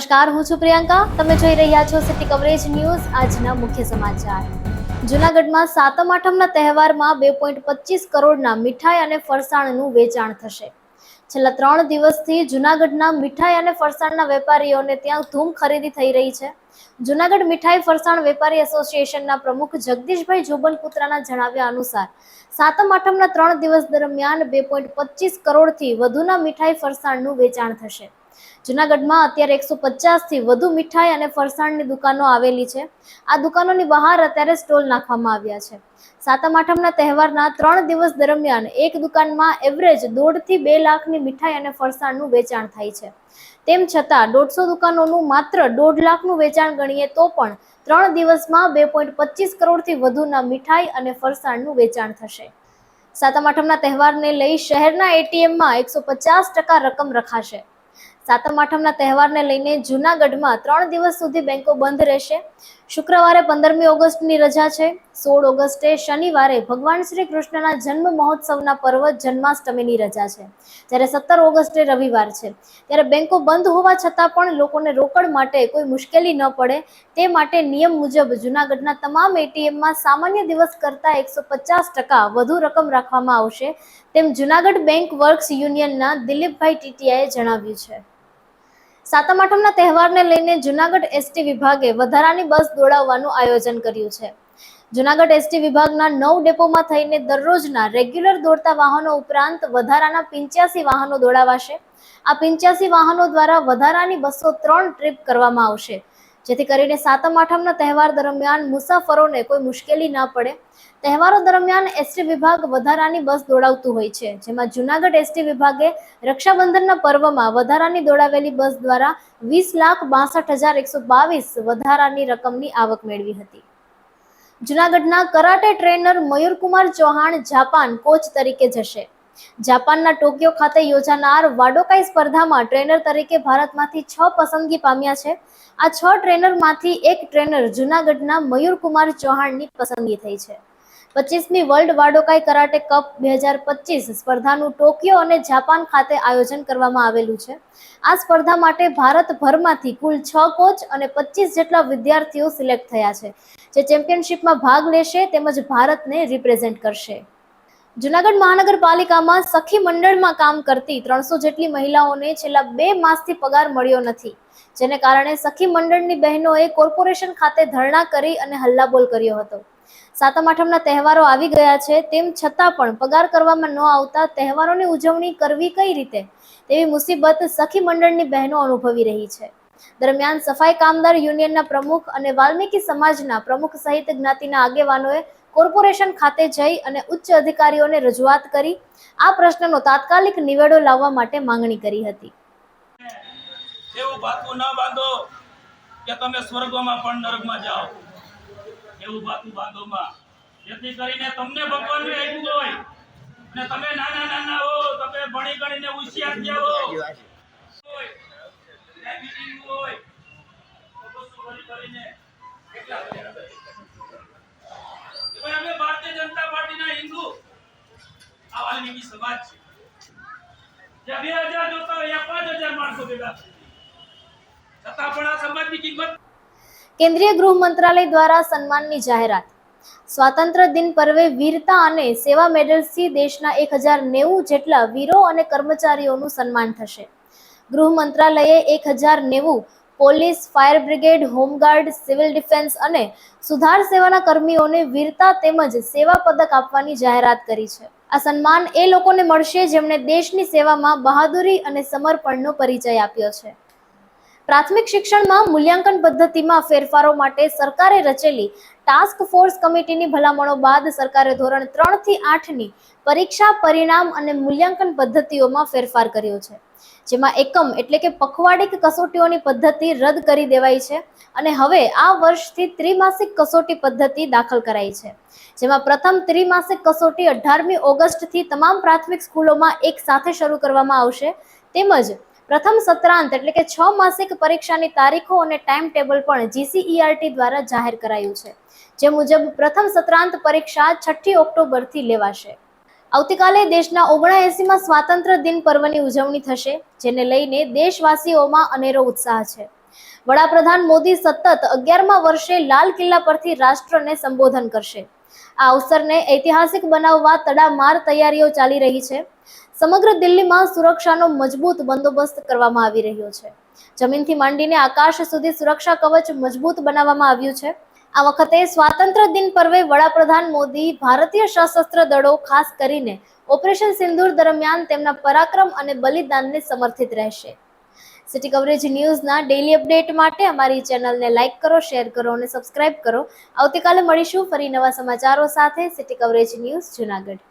નમસ્કાર, હું છું પ્રિયંકા. તમે જોઈ રહ્યા છો સિટી કવરેજ ન્યૂઝ. આજના મુખ્ય સમાચાર. જૂનાગઢમાં સાતમ આઠમના તહેવારમાં 2.25 કરોડના મીઠાઈ અને ફરસાણનું વેચાણ થશે. છેલ્લા 3 દિવસથી જૂનાગઢના મીઠાઈ અને ફરસાણના વેપારીઓને ત્યાં ધૂમ ખરીદી થઈ રહી છે. જૂનાગઢ મીઠાઈ ફરસાણ વેપારી એસોસિએશનના પ્રમુખ જગદીશભાઈ જોબલપુત્રાના જણાવ્યા અનુસાર સાતમ આઠમના 3 દિવસ દરમિયાન 2.25 કરોડથી વધુના મીઠાઈ ફરસાણનું વેચાણ થશે. જૂનાગઢમાં અત્યારે 150 થી વધુ મીઠાઈ અને ફરસાણની દુકાનો આવેલી છે. આ દુકાનોની બહાર અત્યારે સ્ટોલ નાખવામાં આવ્યા છે. સાતમ આઠમના તહેવારના 3 દિવસ દરમિયાન એક દુકાનમાં એવરેજ 1.5 થી 2 લાખની મીઠાઈ અને ફરસાણનું વેચાણ થાય છે. તેમ છતાં 150 દુકાનોનું માત્ર 1.5 લાખનું વેચાણ ગણીએ તો પણ 3 દિવસમાં 2.25 કરોડથી વધુના મીઠાઈ અને ફરસાણનું વેચાણ થશે. સાતમ આઠમના તહેવારને લઈ શહેરના એટીએમમાં 150% રકમ રખાશે. સાતમ આઠમના તહેવારને લઈને જૂનાગઢમાં 3 દિવસ સુધી બેંકો બંધ રહેશે. શુક્રવારે 15મી ઓગસ્ટની રજા છે. 16 ઓગસ્ટે શનિવારે ભગવાન શ્રી કૃષ્ણના જન્મ મહોત્સવના પર્વ જન્માષ્ટમીની રજા છે, જ્યારે 17 ઓગસ્ટે રવિવાર છે. ત્યારે બેંકો બંધ હોવા છતાં પણ લોકોને રોકડ માટે કોઈ મુશ્કેલી ન પડે તે માટે નિયમ મુજબ જૂનાગઢના તમામ એટીએમમાં સામાન્ય દિવસ કરતાં 150% વધુ રકમ રાખવામાં આવશે, તેમ જૂનાગઢ બેંક વર્ક્સ યુનિયનના દિલીપભાઈ ટીટીયાએ જણાવ્યું છે. સાતમ આઠમના તહેવારને લઈને જૂનાગઢ એસટી વિભાગે વધારાની બસ દોડાવવાનું આયોજન કર્યું છે. જૂનાગઢ એસટી વિભાગના 9 ડેપોમાં થઈને દરરોજના રેગ્યુલર દોડતા વાહનો ઉપરાંત વધારાના 85 વાહનો દોડાવાશે. આ 85 વાહનો દ્વારા વધારાની 203 ટ્રીપ કરવામાં આવશે, જેથી કરીને સાતમ આઠમના તહેવાર દરમિયાન મુસાફરોને કોઈ મુશ્કેલી ન પડે. તહેવારો દરમિયાન એસટી વિભાગ વધારાની બસ દોડાવતું હોય છે, જેમાં જૂનાગઢ એસટી વિભાગે રક્ષાબંધનના પર્વમાં વધારાની દોડાવેલી બસ દ્વારા 20,62,122 વધારાની રકમની આવક મેળવી હતી. જૂનાગઢના karate trainer Mayurkumar Chauhan Japan coach તરીકે જશે. જાપાનના ટોક્યો ખાતે યોજાનાર વાડોકાઈ સ્પર્ધામાં ટ્રેનર તરીકે ભારતમાંથી 6 પસંદગી પામ્યા છે. આ 6 ટ્રેનરમાંથી એક ટ્રેનર જૂનાગઢના મયુરકુમાર ચૌહાણની પસંદગી થઈ છે. 25મી વર્લ્ડ વાડોકાઈ કરાટે કપ 2025 સ્પર્ધાનું ટોક્યો અને જાપાન ખાતે આયોજન કરવામાં આવેલું છે. આ સ્પર્ધા માટે ભારતભરમાંથી કુલ 6 કોચ અને 25 જેટલા વિદ્યાર્થીઓ સિલેક્ટ થયા છે, જે ચેમ્પિયનશિપમાં ભાગ લેશે તેમજ ભારતને રિપ્રેઝેન્ટ કરશે. જૂનાગઢ મહાનગરપાલિકામાં સખી મંડળમાં કામ કરતી 300 જેટલી મહિલાઓને છેલ્લા 2 માસથી પગાર મળ્યો નથી, જેને કારણે સખી મંડળની બહેનોએ કોર્પોરેશન ખાતે ધરણા કરી અને હલ્લાબોલ કર્યો હતો. સાતમ આઠમના તહેવારો આવી ગયા છે, તેમ છતાં પણ પગાર કરવામાં ન આવતા તહેવારોની ઉજવણી કરવી કઈ રીતે તેવી મુસીબત સખી મંડળની બહેનો અનુભવી રહી છે. દરમિયાન સફાઈ કામદાર યુનિયનના પ્રમુખ અને વાલ્મીકી સમાજના પ્રમુખ સહિત જ્ઞાતિના આગેવાનોએ કોર્પોરેશન ખાતે જઈ અને ઉચ્ચ અધિકારીઓને રજૂઆત કરી આ પ્રશ્નનો તાત્કાલિક નિવેડો લાવવા માટે માંગણી કરી હતી. એવું ભાતું ના બાંધો કે તમે સ્વર્ગમાં પણ નરકમાં જાઓ. એવું ભાતું બાંધોમાં, જેથી કરીને તમને ભગવાનને આપ્યું હોય અને તમે નાના હો, તમે ભણી ગણીને હોશિયાર થયા હો, હોય તો ભણી કરીને કેટલા અમે ભારતીય જનતા પાર્ટીના હિન્દુ આ વાલ્મીકી સમાજ છે. જ્યાં 2000 જોતા હોય 5000 માણસો ભેગા છતાં પણ આ સમાજની કિંમત. કેન્દ્રીય ગૃહ મંત્રાલય દ્વારા સન્માનની જાહેરાત. સ્વાતંત્ર્ય દિન પર્વે વીરતા અને સેવા મેડલ્સથી દેશના 1090 જેટલા વીરો અને કર્મચારીઓનું સન્માન થશે. ગૃહ મંત્રાલયે 1090 police, fire brigade, home guard, civil defence અને સુધાર સેવાના કર્મીઓને વીરતા તેમજ સેવા પદક આપવાની જાહેરાત કરી છે. આ સન્માન એ લોકોને મળશે જેમણે દેશની સેવામાં બહાદુરી અને સમર્પણનો પરિચય આપ્યો છે. પ્રાથમિક શિક્ષણમાં મૂલ્યાંકન પદ્ધતિમાં ફેરફારો માટે સરકારે રચેલી ટાસ્ક ફોર્સ કમિટીની ભલામણો બાદ સરકારે ધોરણ 3 થી 8ની પરીક્ષા, પરિણામ અને મૂલ્યાંકન પદ્ધતિઓમાં ફેરફાર કર્યો છે, જેમાં એકમ એટલે કે પખવાડિક કસોટીઓની પદ્ધતિ રદ કરી દેવાઈ છે અને હવે આ વર્ષથી ત્રિમાસિક કસોટી પદ્ધતિ દાખલ કરાઈ છે, જેમાં પ્રથમ ત્રિમાસિક કસોટી 18મી ઓગસ્ટથી તમામ પ્રાથમિક સ્કૂલોમાં એક સાથે શરૂ કરવામાં આવશે. તેમજ પ્રથમ સત્રાંત એટલે કે 6 માસિક પરીક્ષાની તારીખો અને ટાઈમ ટેબલ પણ જીસીઈઆરટી દ્વારા જાહેર કરાયું છે, જે મુજબ પ્રથમ સત્રાંત પરીક્ષા 6 ઓક્ટોબરથી લેવાશે. આવતીકાલે દેશના 79માં સ્વાતંત્ર્ય દિન પર્વની ઉજવણી થશે, જેને લઈને દેશવાસીઓમાં અનેરો ઉત્સાહ છે. વડાપ્રધાન મોદી સતત 11મા વર્ષે લાલ કિલ્લા પરથી રાષ્ટ્રને સંબોધન કરશે. આ અવસરને ઐતિહાસિક બનાવવા તડામાર તૈયારીઓ ચાલી રહી છે. સમગ્ર દિલ્હીમાં સુરક્ષાનો મજબૂત બંદોબસ્ત કરવામાં આવી રહ્યો છે. જમીનથી માંડીને આકાશ સુધી સુરક્ષા કવચ મજબૂત બનાવવામાં આવ્યું છે. આ વખતે સ્વાતંત્ર્ય દિન પર્વે વડાપ્રધાન મોદી ભારતીય સશસ્ત્ર દળો, ખાસ કરીને ઓપરેશન સિંદૂર દરમિયાન તેમના પરાક્રમ અને બલિદાનને સમર્પિત રહેશે. સિટી કવરેજ ન્યૂઝના ડેઇલી અપડેટ માટે અમારી ચેનલને લાઇક કરો, શેર કરો અને સબસ્ક્રાઇબ કરો. આવતીકાલે મળીશું ફરી નવા સમાચારો સાથે. City coverage news, Junagadh.